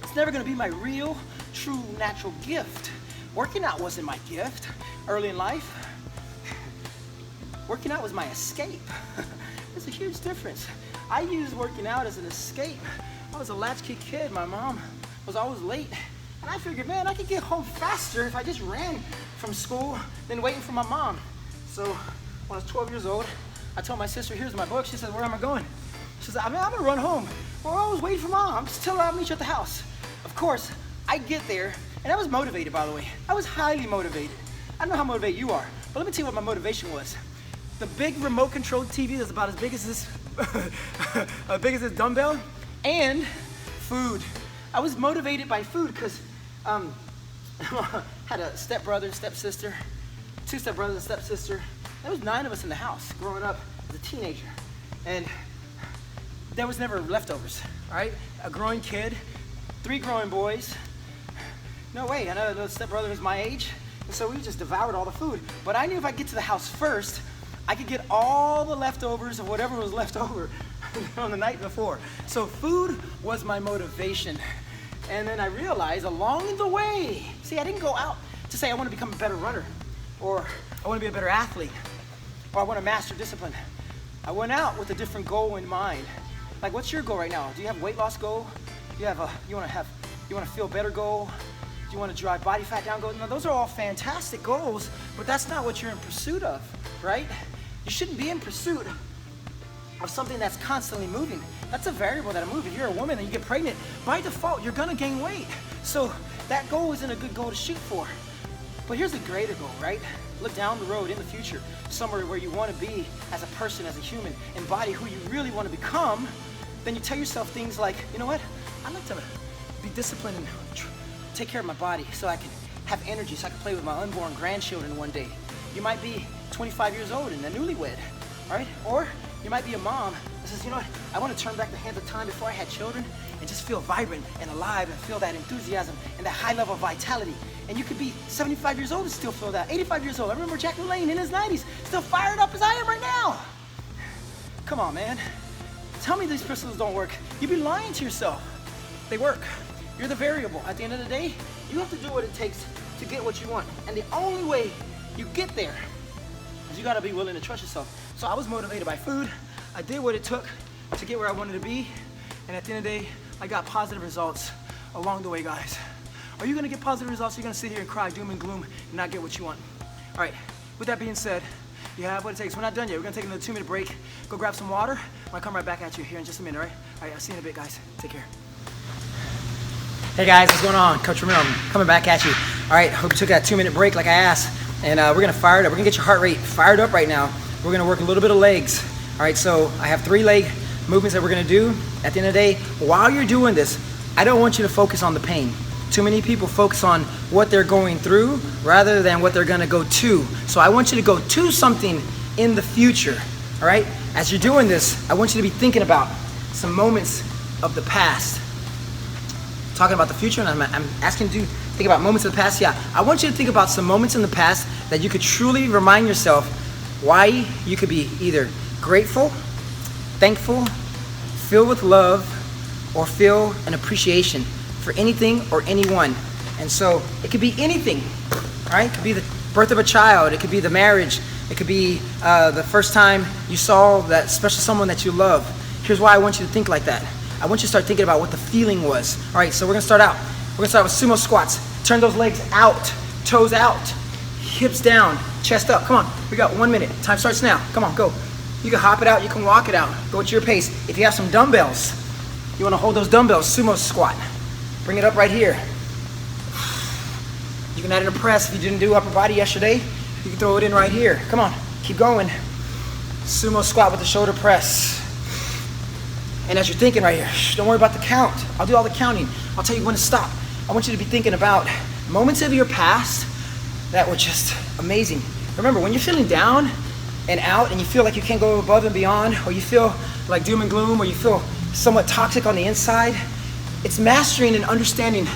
it's never going to be my real, true, natural gift. Working out wasn't my gift early in life. Working out was my escape. There's a huge difference. I used working out as an escape. I was a latchkey kid. My mom was always late. And I figured, man, I could get home faster if I just ran from school than waiting for my mom. So when I was 12 years old, I told my sister, here's my book. She said, where am I going? She said, I'm gonna run home. Well, I was waiting for mom. Just tell her I'll meet you at the house. Of course, I get there, and I was motivated, by the way. I was highly motivated. I don't know how motivated you are, but let me tell you what my motivation was. The big remote controlled TV that's about as big as this dumbbell, and food. I was motivated by food because had a stepbrother and stepsister, 2 stepbrothers and stepsister. There was 9 of us in the house growing up as a teenager, and there was never leftovers. All right, a growing kid, 3 growing boys. No way, another stepbrother was my age, and so we just devoured all the food. But I knew if I get to the house first, I could get all the leftovers of whatever was left over on the night before. So food was my motivation. And then I realized along the way, see, I didn't go out to say I want to become a better runner, or I want to be a better athlete, or I want to master discipline. I went out with a different goal in mind. Like, what's your goal right now? Do you have a weight loss goal? Do you have you want to feel better goal? Do you want to drive body fat down goal? No, those are all fantastic goals, but that's not what you're in pursuit of, right? You shouldn't be in pursuit of something that's constantly moving. That's a variable that'll move. If you're a woman and you get pregnant, by default, you're gonna gain weight. So that goal isn't a good goal to shoot for. But here's a greater goal, right? Look down the road in the future, somewhere where you wanna be as a person, as a human, embody who you really wanna become. Then you tell yourself things like, you know what? I'd like to be disciplined and take care of my body so I can have energy, so I can play with my unborn grandchildren one day. You might be 25 years old and a newlywed, all right? Or you might be a mom that says, you know what, I want to turn back the hands of time before I had children and just feel vibrant and alive and feel that enthusiasm and that high level of vitality. And you could be 75 years old and still feel that. 85 years old. I remember Jack LaLanne in his 90s, still fired up as I am right now. Come on, man. Tell me these principles don't work. You'd be lying to yourself. They work. You're the variable. At the end of the day, you have to do what it takes to get what you want. And the only way you get there is you gotta be willing to trust yourself. So I was motivated by food. I did what it took to get where I wanted to be. And at the end of the day, I got positive results along the way, guys. Are you gonna get positive results? Or are you gonna sit here and cry doom and gloom and not get what you want? All right, with that being said, you have what it takes. We're not done yet. We're gonna take another 2-minute break. Go grab some water. I'm gonna come right back at you here in just a minute, all right? All right, I'll see you in a bit, guys. Take care. Hey guys, what's going on? Coach Ramiro, I'm coming back at you. All right, hope you took that 2-minute break like I asked. And we're gonna fire it up. We're gonna get your heart rate fired up right now. We're gonna work a little bit of legs. All right, so I have 3 leg movements that we're gonna do. At the end of the day, while you're doing this, I don't want you to focus on the pain. Too many people focus on what they're going through rather than what they're gonna go to. So I want you to go to something in the future, all right? As you're doing this, I want you to be thinking about some moments of the past. Talking about the future, and I'm asking you to think about moments of the past. Yeah, I want you to think about some moments in the past that you could truly remind yourself why you could be either grateful, thankful, filled with love or feel an appreciation for anything or anyone. And so it could be anything, all right? It could be the birth of a child. It could be the marriage. It could be the first time you saw that special someone that you love. Here's why I want you to think like that. I want you to start thinking about what the feeling was. All right, so we're gonna start out. We're gonna start with sumo squats. Turn those legs out, toes out, hips down, chest up. Come on, we got 1 minute. Time starts now. Come on, go. You can hop it out, you can walk it out. Go at your pace. If you have some dumbbells, you wanna hold those dumbbells, sumo squat. Bring it up right here. You can add in a press. If you didn't do upper body yesterday, you can throw it in right here. Come on, keep going. Sumo squat with the shoulder press. And as you're thinking right here, don't worry about the count. I'll do all the counting. I'll tell you when to stop. I want you to be thinking about moments of your past that were just amazing. Remember, when you're feeling down and out and you feel like you can't go above and beyond, or you feel like doom and gloom, or you feel somewhat toxic on the inside, it's mastering and understanding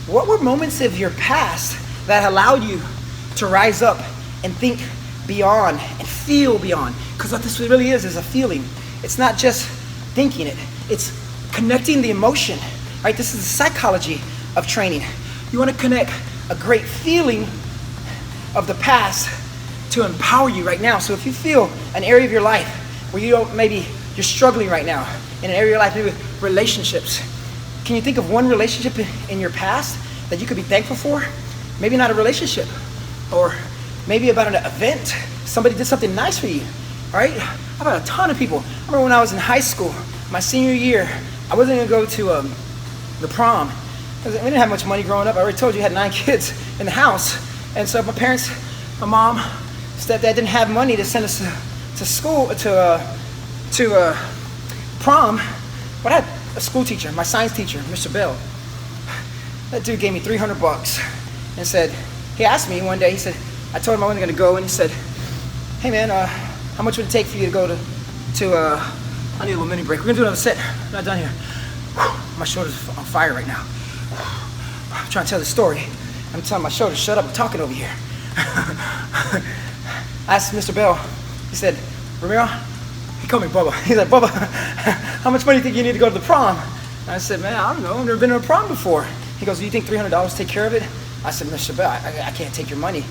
what were moments of your past that allowed you to rise up and think beyond and feel beyond. Because what this really is a feeling. It's not just thinking it, it's connecting the emotion, right? This is the psychology of training. You want to connect a great feeling of the past to empower you right now. So if you feel an area of your life where maybe you're struggling right now, in an area of your life, maybe with relationships, can you think of one relationship in your past that you could be thankful for? Maybe not a relationship, or maybe about an event. Somebody did something nice for you, right? I've had a ton of people. I remember when I was in high school, my senior year, I wasn't gonna go to the prom. We didn't have much money growing up. I already told you, I had 9 kids in the house. And so my parents, my mom, stepdad didn't have money to send us to school, to prom. But I had a school teacher, my science teacher, Mr. Bell. That dude gave me $300 and said, he asked me one day, he said, I told him I wasn't gonna go, and he said, hey man, how much would it take for you to go to I need a little mini break. We're gonna do another set. I'm not done here. My shoulder's on fire right now. I'm trying to tell the story. I'm telling my shoulder, shut up, I'm talking over here. I asked Mr. Bell, he said, Ramiro, he called me Bubba. He's like, Bubba, how much money do you think you need to go to the prom? And I said, man, I don't know, I've never been to a prom before. He goes, do you think $300 take care of it? I said, Mr. Bell, I can't take your money.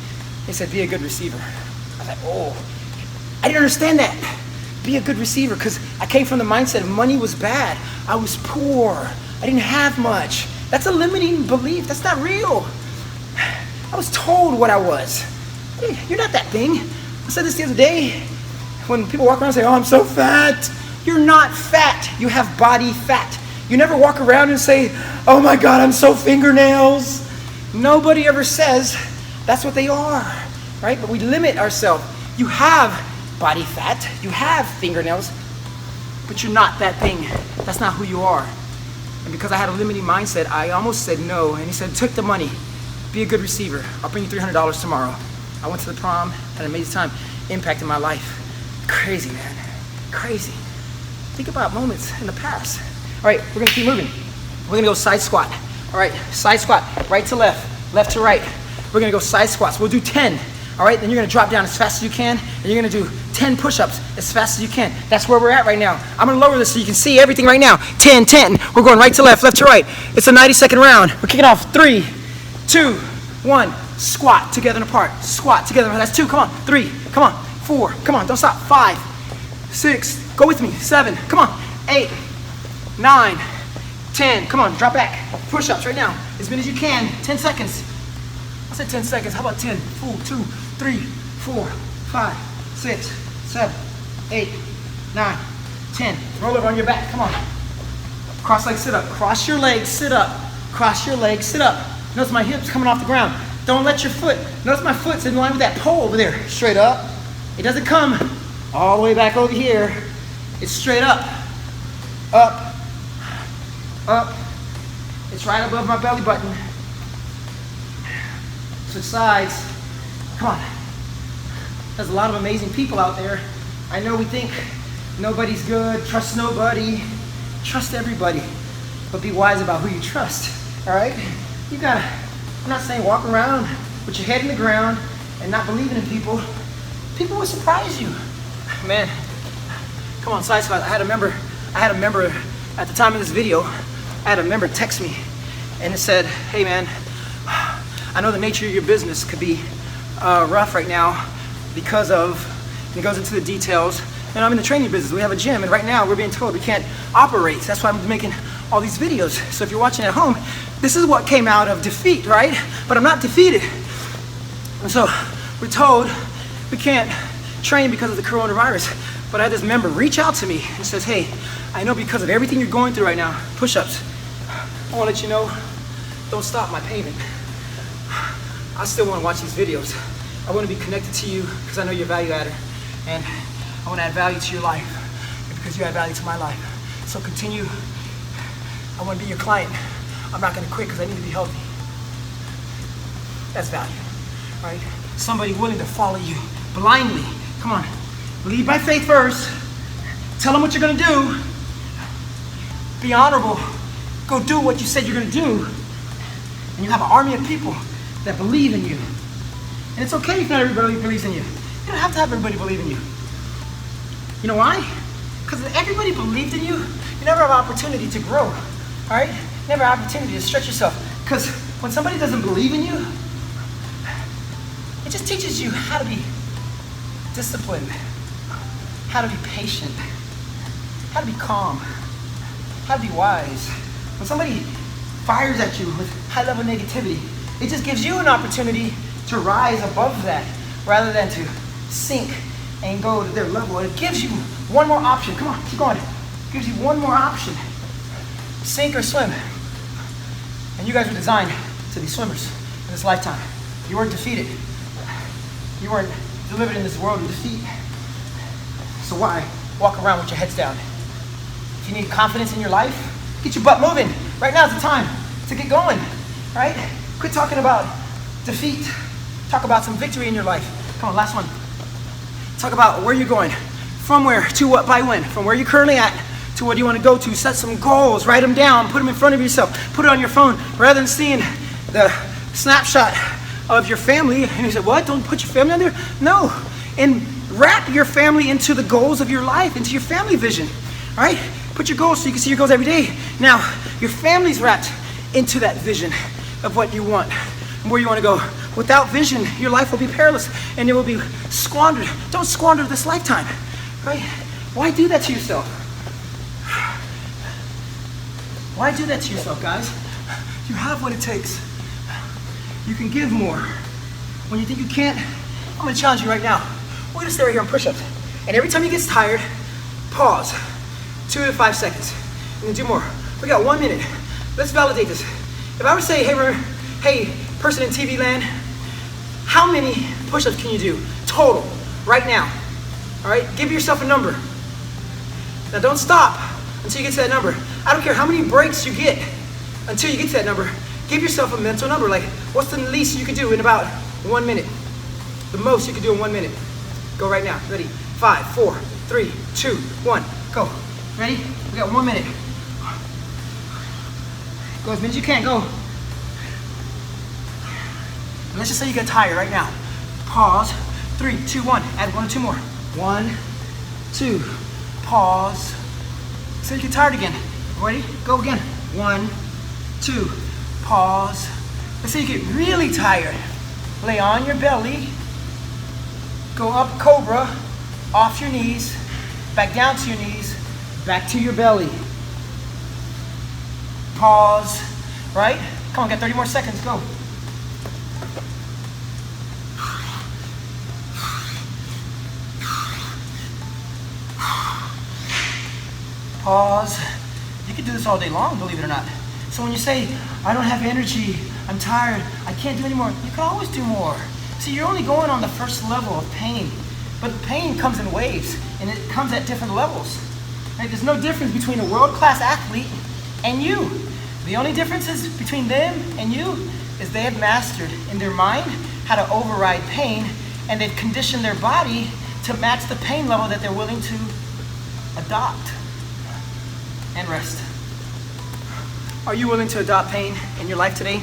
He said, be a good receiver. I was like, oh, I didn't understand that. Be a good receiver, because I came from the mindset of money was bad. I was poor. I didn't have much. That's a limiting belief. That's not real. I was told what I was. Hey, you're not that thing. I said this the other day. When people walk around and say, oh, I'm so fat. You're not fat. You have body fat. You never walk around and say, oh my God, I'm so fingernails. Nobody ever says that's what they are, right? But we limit ourselves. You have body fat, you have fingernails, but you're not that thing. That's not who you are. And because I had a limiting mindset, I almost said no. And he said, took the money, be a good receiver. I'll bring you $300 tomorrow. I went to the prom, had an amazing time, impacted my life. Crazy, man, crazy. Think about moments in the past. All right, we're gonna keep moving. We're gonna go side squat. All right, side squat, right to left, left to right. We're gonna go side squats. We'll do 10. All right, then you're gonna drop down as fast as you can, and you're gonna do 10 push-ups as fast as you can. That's where we're at right now. I'm gonna lower this so you can see everything right now. 10, 10. We're going right to left, left to right. It's a 90-second round. We're kicking off. 3, 2, 1. Squat together and apart. Squat together. That's 2. Come on. 3. Come on. 4. Come on. Don't stop. 5, 6. Go with me. 7. Come on. 8, 9, 10. Come on. Drop back. Push-ups right now. As many as you can. 10 seconds. I said 10 seconds. How about 10? 4, 2, 3, 4, 5, 6, 7, 8, 9, 10. Roll over on your back. Come on. Cross leg sit up. Cross your legs, sit up. Cross your legs, sit up. Notice my hips coming off the ground. Don't let your foot, notice my foot's in line with that pole over there. Straight up. It doesn't come all the way back over here. It's straight up. Up. Up. It's right above my belly button. Switch sides. Come on. There's a lot of amazing people out there. I know we think nobody's good, trust nobody, trust everybody, but be wise about who you trust, all right? You gotta, I'm not saying walk around with your head in the ground and not believing in people. People will surprise you. Man, come on, side squat. I had a member I had a member, at the time of this video, I had a member text me and it said, hey man, I know the nature of your business could be rough right now because of, and it goes into the details, and I'm in the training business. We have a gym, and right now we're being told we can't operate. That's why I'm making all these videos. So if you're watching at home, this is what came out of defeat, right? But I'm not defeated. And so we're told we can't train because of the coronavirus. But I had this member reach out to me and says, hey, I know because of everything you're going through right now, push-ups, I want to let you know, don't stop my payment. I still want to watch these videos. I want to be connected to you because I know you're a value adder. And I want to add value to your life because you add value to my life. So continue. I want to be your client. I'm not going to quit because I need to be healthy. That's value, right? Somebody willing to follow you blindly. Come on. Lead by faith first. Tell them what you're going to do. Be honorable. Go do what you said you're going to do. And you have an army of people that believe in you. And it's okay if not everybody believes in you. You don't have to have everybody believe in you. You know why? Because if everybody believed in you, you never have an opportunity to grow. All right? You never have an opportunity to stretch yourself. Because when somebody doesn't believe in you, it just teaches you how to be disciplined, how to be patient, how to be calm, how to be wise. When somebody fires at you with high-level negativity, it just gives you an opportunity to rise above that rather than to sink and go to their level. It gives you one more option. Come on, keep going. It gives you one more option. Sink or swim. And you guys were designed to be swimmers in this lifetime. You weren't defeated. You weren't delivered in this world of defeat. So why walk around with your heads down? If you need confidence in your life, get your butt moving. Right now is the time to get going, right? Quit talking about defeat. Talk about some victory in your life. Come on, last one. Talk about where you're going. From where to what by when. From where you're currently at to what you want to go to. Set some goals. Write them down. Put them in front of yourself. Put it on your phone. Rather than seeing the snapshot of your family. And you say, what? Don't put your family on there? No. And wrap your family into the goals of your life, into your family vision. All right? Put your goals so you can see your goals every day. Now, your family's wrapped into that vision of what you want and where you want to go. Without vision, your life will be perilous and it will be squandered. Don't squander this lifetime, right? Why do that to yourself? Why do that to yourself, guys? You have what it takes. You can give more. When you think you can't, I'm gonna challenge you right now. We're gonna stay right here on push-ups. And every time you get tired, pause. 2 to 5 seconds. And then do more. We got 1 minute. Let's validate this. If I were to say, hey, person in TV land, how many push-ups can you do total right now? All right, give yourself a number. Now don't stop until you get to that number. I don't care how many breaks you get until you get to that number. Give yourself a mental number. Like, what's the least you could do in about 1 minute? The most you could do in 1 minute. Go right now. Ready? 5, 4, 3, 2, 1. Go. Ready? We got 1 minute. Go as many as you can. Go. Let's just say you get tired right now. Pause. 3, 2, 1. Add 1 or 2 more. 1, 2. Pause. So you get tired again. Ready? Go again. 1, 2. Pause. Let's say you get really tired. Lay on your belly. Go up cobra. Off your knees. Back down to your knees. Back to your belly. Pause. Right? Come on, got 30 more seconds. Go. Pause. You can do this all day long, believe it or not. So when you say, I don't have energy, I'm tired, I can't do anymore, you can always do more. See, you're only going on the first level of pain, but the pain comes in waves, and it comes at different levels. Right? There's no difference between a world-class athlete and you. The only difference is between them and you is they have mastered in their mind how to override pain, and they've conditioned their body to match the pain level that they're willing to adopt and rest. Are you willing to adopt pain in your life today?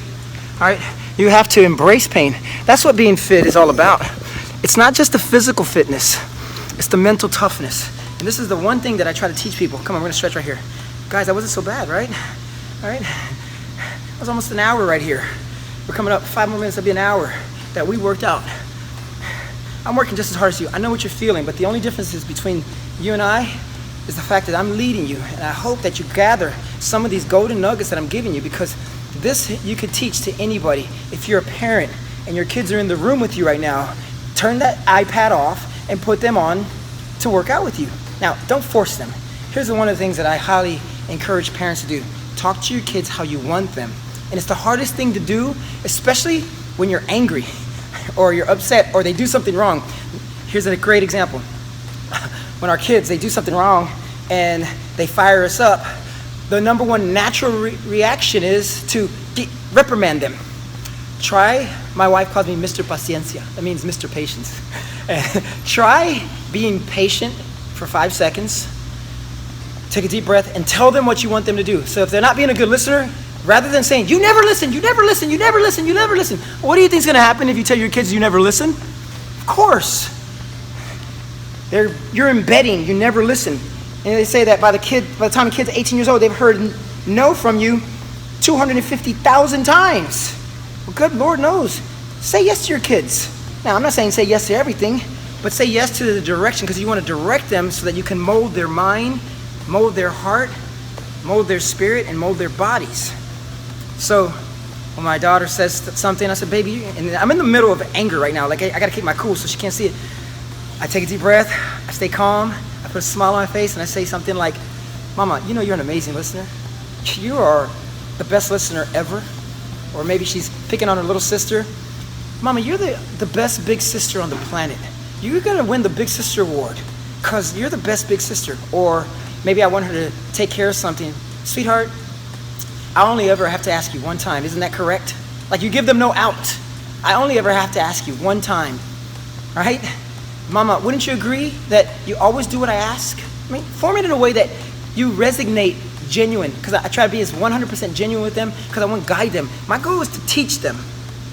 All right, you have to embrace pain. That's what being fit is all about. It's not just the physical fitness, it's the mental toughness. And this is the one thing that I try to teach people. Come on, we're gonna stretch right here. Guys, that wasn't so bad, right? All right, that was almost an hour right here. We're coming up 5 more minutes, it'll be an hour that we worked out. I'm working just as hard as you. I know what you're feeling, but the only difference is between you and I is the fact that I'm leading you. And I hope that you gather some of these golden nuggets that I'm giving you, because this you could teach to anybody. If you're a parent and your kids are in the room with you right now, turn that iPad off and put them on to work out with you. Now, don't force them. Here's one of the things that I highly encourage parents to do. Talk to your kids how you want them. And it's the hardest thing to do, especially when you're angry or you're upset or they do something wrong. Here's a great example. When our kids, they do something wrong and they fire us up, the number one natural reaction is to reprimand them. My wife calls me Mr. Paciencia. That means Mr. Patience. Try being patient for 5 seconds. Take a deep breath and tell them what you want them to do. So if they're not being a good listener, rather than saying, you never listen, you never listen, you never listen, you never listen. What do you think is going to happen if you tell your kids you never listen? Of course. You're embedding, you never listen. And they say that by the time a kid's 18 years old, they've heard no from you 250,000 times. Well, good Lord knows. Say yes to your kids. Now, I'm not saying say yes to everything, but say yes to the direction, because you want to direct them so that you can mold their mind, mold their heart, mold their spirit, and mold their bodies. So when my daughter says something, I said, baby, and I'm in the middle of anger right now. Like, I got to keep my cool so she can't see it. I take a deep breath, I stay calm, I put a smile on my face, and I say something like, Mama, you know you're an amazing listener. You are the best listener ever. Or maybe she's picking on her little sister. Mama, you're the best big sister on the planet. You're going to win the Big Sister Award because you're the best big sister. Or maybe I want her to take care of something. Sweetheart, I only ever have to ask you one time. Isn't that correct? Like, you give them no out. I only ever have to ask you one time. Right? Mama, wouldn't you agree that you always do what I ask? I mean, form it in a way that you resonate genuine, because I try to be as 100% genuine with them, because I want to guide them. My goal is to teach them.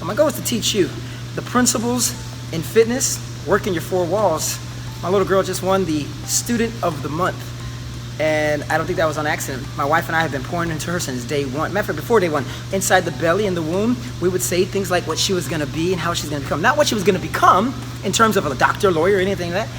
My goal is to teach you the principles in fitness, work in your 4 walls. My little girl just won the Student of the Month, and I don't think that was on accident. My wife and I have been pouring into her since day one. Matter of fact, before day one, inside the belly, in the womb, we would say things like what she was going to be and how she's going to become. Not what she was going to become in terms of a doctor, lawyer, or anything like that.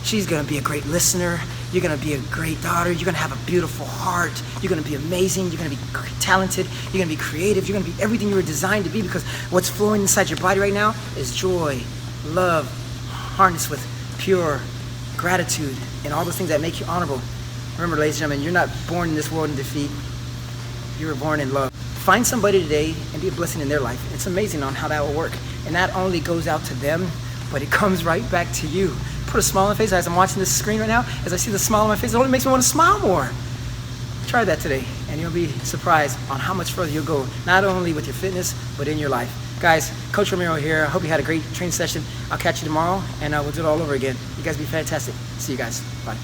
She's going to be a great listener. You're going to be a great daughter. You're going to have a beautiful heart. You're going to be amazing. You're going to be talented. You're going to be creative. You're going to be everything you were designed to be, because what's flowing inside your body right now is joy, love, harnessed with pure gratitude, and all those things that make you honorable. Remember, ladies and gentlemen, you're not born in this world in defeat. You were born in love. Find somebody today and be a blessing in their life. It's amazing on how that will work. And that only goes out to them, but it comes right back to you. Put a smile on my face as I'm watching this screen right now. As I see the smile on my face, it only makes me want to smile more. Try that today, and you'll be surprised on how much further you'll go, not only with your fitness, but in your life. Guys, Coach Ramiro here. I hope you had a great training session. I'll catch you tomorrow, and we'll do it all over again. You guys be fantastic. See you guys. Bye.